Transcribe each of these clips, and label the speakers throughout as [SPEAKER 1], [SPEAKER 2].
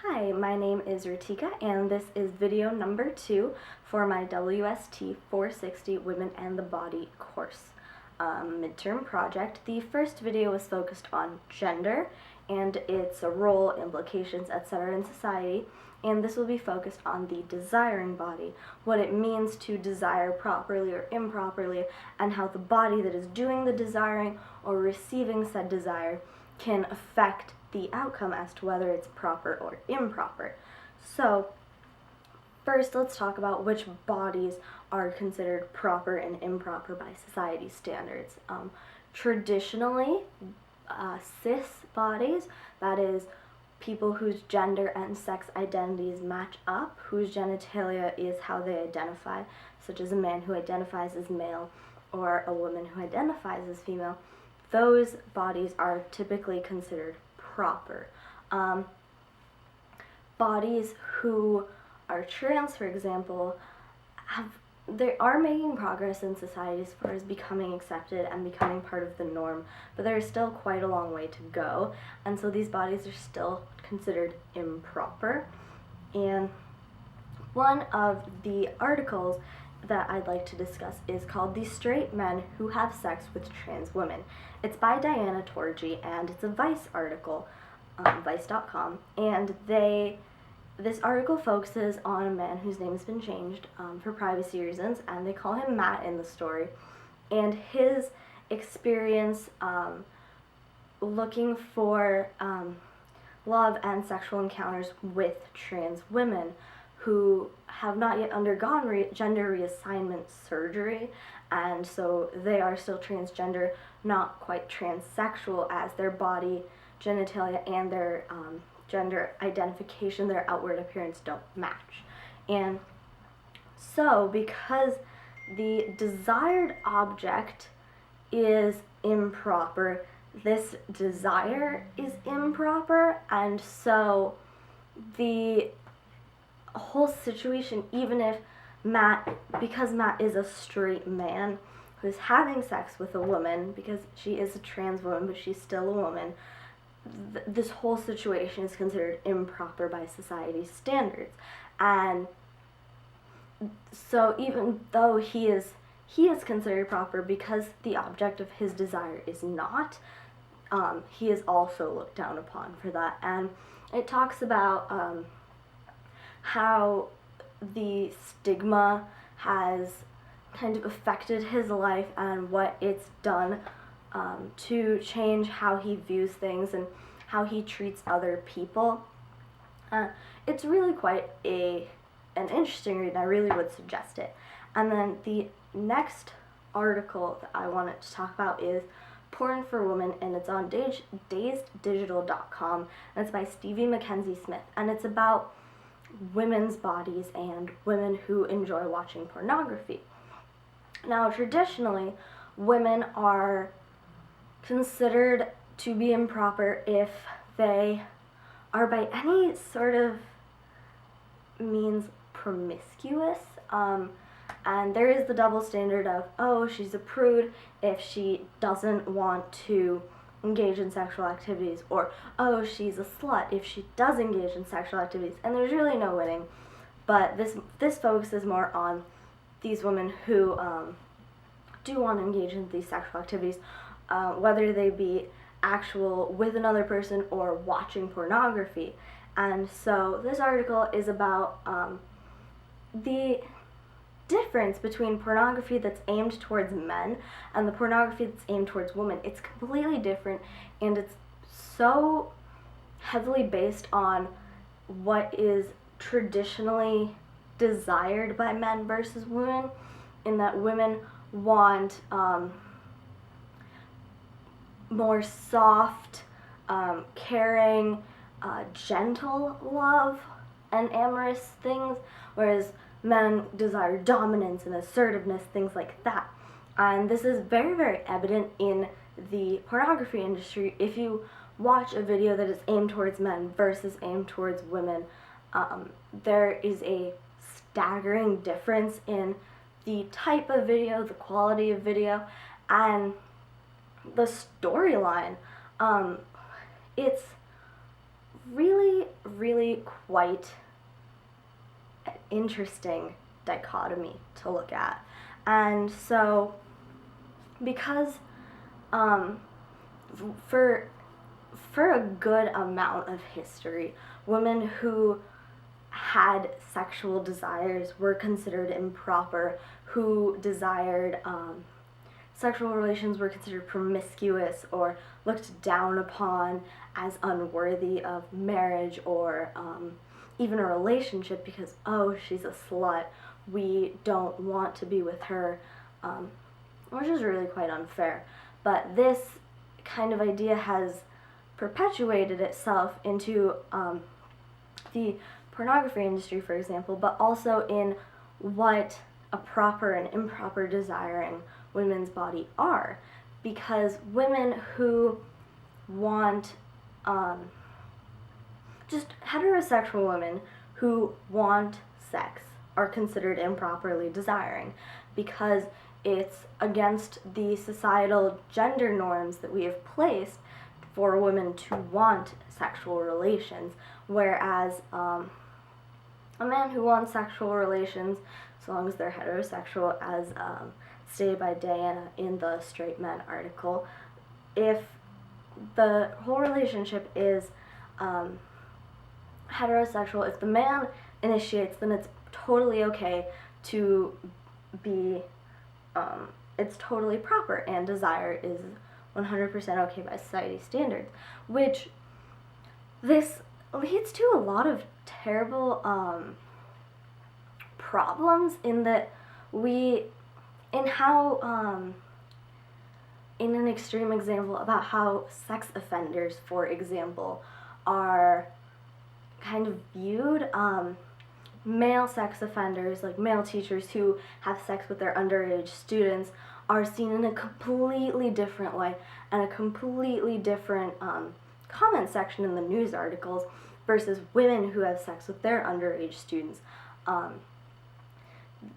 [SPEAKER 1] Hi, my name is Ritika, and this is video number 2 for my WST 460 Women and the Body course midterm project. The first video was focused on gender and its role, implications, etc. in society, and this will be focused on the desiring body, what it means to desire properly or improperly, and how the body that is doing the desiring or receiving said desire can affect the outcome as to whether it's proper or improper. So first, let's talk about which bodies are considered proper and improper by society standards. Traditionally, cis bodies, that is, people whose gender and sex identities match up, whose genitalia is how they identify, such as a man who identifies as male or a woman who identifies as female, those bodies are typically considered proper. Bodies who are trans, for example, they are making progress in society as far as becoming accepted and becoming part of the norm, but there is still quite a long way to go, and so these bodies are still considered improper. And one of the articles that I'd like to discuss is called "The Straight Men Who Have Sex with Trans Women." It's by Diana Torgi, and it's a Vice article, Vice.com, and this article focuses on a man whose name has been changed for privacy reasons, and they call him Matt in the story, and his experience looking for love and sexual encounters with trans women who have not yet undergone gender reassignment surgery, and so they are still transgender, not quite transsexual, as their body, genitalia, and their gender identification, their outward appearance don't match. And so because the desired object is improper, this desire is improper, and so the whole situation, even if because Matt is a straight man who's having sex with a woman, because she is a trans woman but she's still a woman, this whole situation is considered improper by society's standards. And so even though he is considered proper because the object of his desire is not, he is also looked down upon for that. And it talks about how the stigma has kind of affected his life and what it's done to change how he views things and how he treats other people. It's really quite an interesting read, and I really would suggest it. And then the next article that I wanted to talk about is Porn for Women, and it's on dazeddigital.com, and it's by Stevie Mackenzie Smith, and it's about women's bodies and women who enjoy watching pornography. Now, traditionally, women are considered to be improper if they are by any sort of means promiscuous, and there is the double standard of, oh, she's a prude if she doesn't want to engage in sexual activities, or oh, she's a slut if she does engage in sexual activities, and there's really no winning. But this focuses more on these women who do want to engage in these sexual activities, whether they be actual with another person or watching pornography. And so this article is about the difference between pornography that's aimed towards men and the pornography that's aimed towards women. It's completely different, and it's so heavily based on what is traditionally desired by men versus women, in that women want more soft, caring, gentle love and amorous things, whereas men desire dominance and assertiveness, things like that. And this is very, very evident in the pornography industry. If you watch a video that is aimed towards men versus aimed towards women, there is a staggering difference in the type of video, the quality of video, and the storyline. It's really, really really quite an interesting dichotomy to look at. And so, because for a good amount of history, women who had sexual desires were considered improper, who desired sexual relations were considered promiscuous or looked down upon as unworthy of marriage or even a relationship because, oh, she's a slut, we don't want to be with her, which is really quite unfair. But this kind of idea has perpetuated itself into the pornography industry, for example, but also in what a proper and improper desiring women's body are. Because women who want, just heterosexual women who want sex are considered improperly desiring because it's against the societal gender norms that we have placed for women to want sexual relations, whereas a man who wants sexual relations, so long as they're heterosexual, as stated by Diana in the Straight Men article, if the whole relationship is heterosexual, if the man initiates, then it's totally okay to be, it's totally proper, and desire is 100% okay by society standards, which this leads to a lot of terrible problems in that in an extreme example about how sex offenders, for example, are kind of viewed. Male sex offenders, like male teachers who have sex with their underage students, are seen in a completely different way and a completely different comment section in the news articles versus women who have sex with their underage students.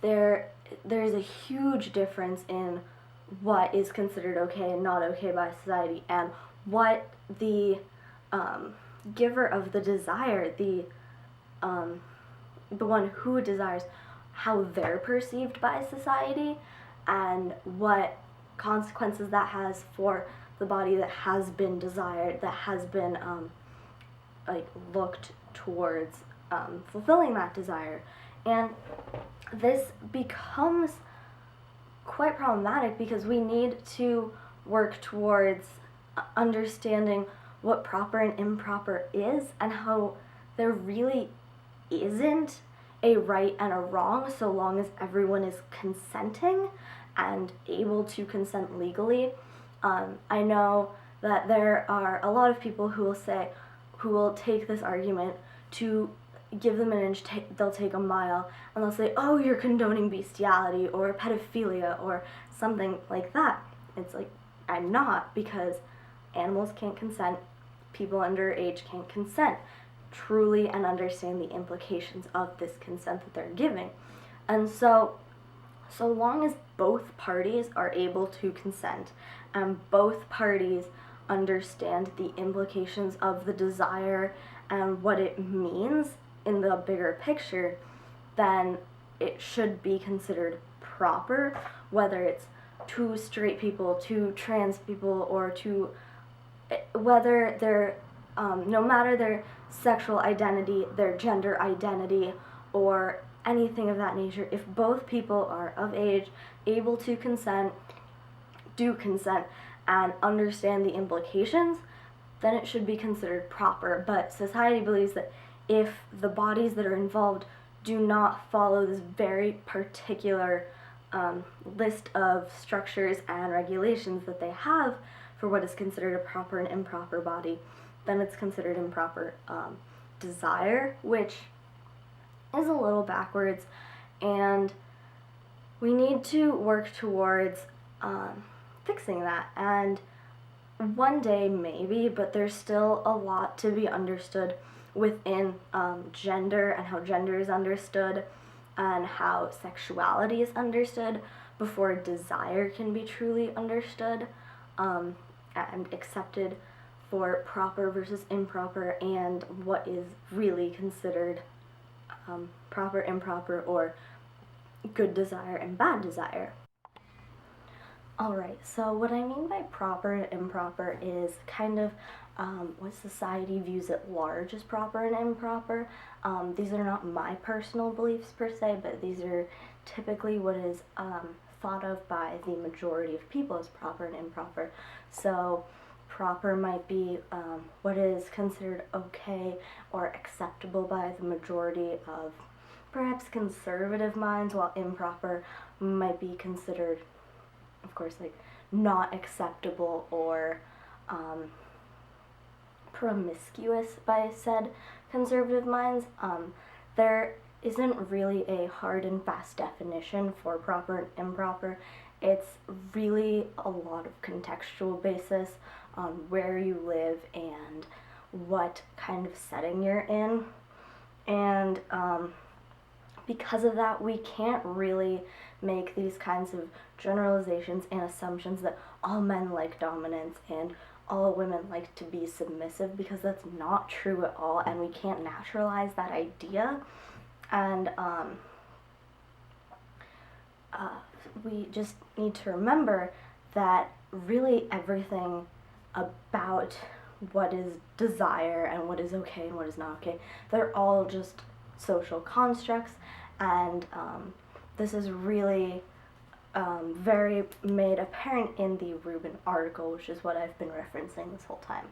[SPEAKER 1] There's a huge difference in what is considered okay and not okay by society, and what the giver of the desire, the one who desires, how they're perceived by society, and what consequences that has for the body that has been desired, that has been looked towards fulfilling that desire. And this becomes quite problematic because we need to work towards understanding what proper and improper is, and how there really isn't a right and a wrong so long as everyone is consenting and able to consent legally. I know that there are a lot of people who will take this argument to give them an inch, they'll take a mile, and they'll say, oh, you're condoning bestiality or pedophilia or something like that. It's like, I'm not, because animals can't consent, people underage can't consent truly and understand the implications of this consent that they're giving. And so long as both parties are able to consent and both parties understand the implications of the desire and what it means in the bigger picture, then it should be considered proper, whether it's to straight people, to trans people, or to whether they're no matter their sexual identity, their gender identity, or anything of that nature, if both people are of age, able to consent, do consent, and understand the implications, then it should be considered proper. But society believes that if the bodies that are involved do not follow this very particular list of structures and regulations that they have for what is considered a proper and improper body, then it's considered improper desire, which is a little backwards, and we need to work towards fixing that. And one day maybe, but there's still a lot to be understood within gender, and how gender is understood, and how sexuality is understood before desire can be truly understood and accepted for proper versus improper and what is really considered proper, improper, or good desire and bad desire. Alright, so what I mean by proper and improper is kind of what society views at large as proper and improper. These are not my personal beliefs per se, but these are typically what is thought of by the majority of people as proper and improper. So proper might be what is considered okay or acceptable by the majority of perhaps conservative minds, while improper might be considered, of course, like not acceptable or promiscuous by said conservative minds. There isn't really a hard and fast definition for proper and improper. It's really a lot of contextual basis on where you live and what kind of setting you're in. And because of that, we can't really make these kinds of generalizations and assumptions that all men like dominance and all women like to be submissive, because that's not true at all, and we can't naturalize that idea. And we just need to remember that really everything about what is desire and what is okay and what is not okay, they're all just social constructs, and this is really very made apparent in the Rubin article, which is what I've been referencing this whole time.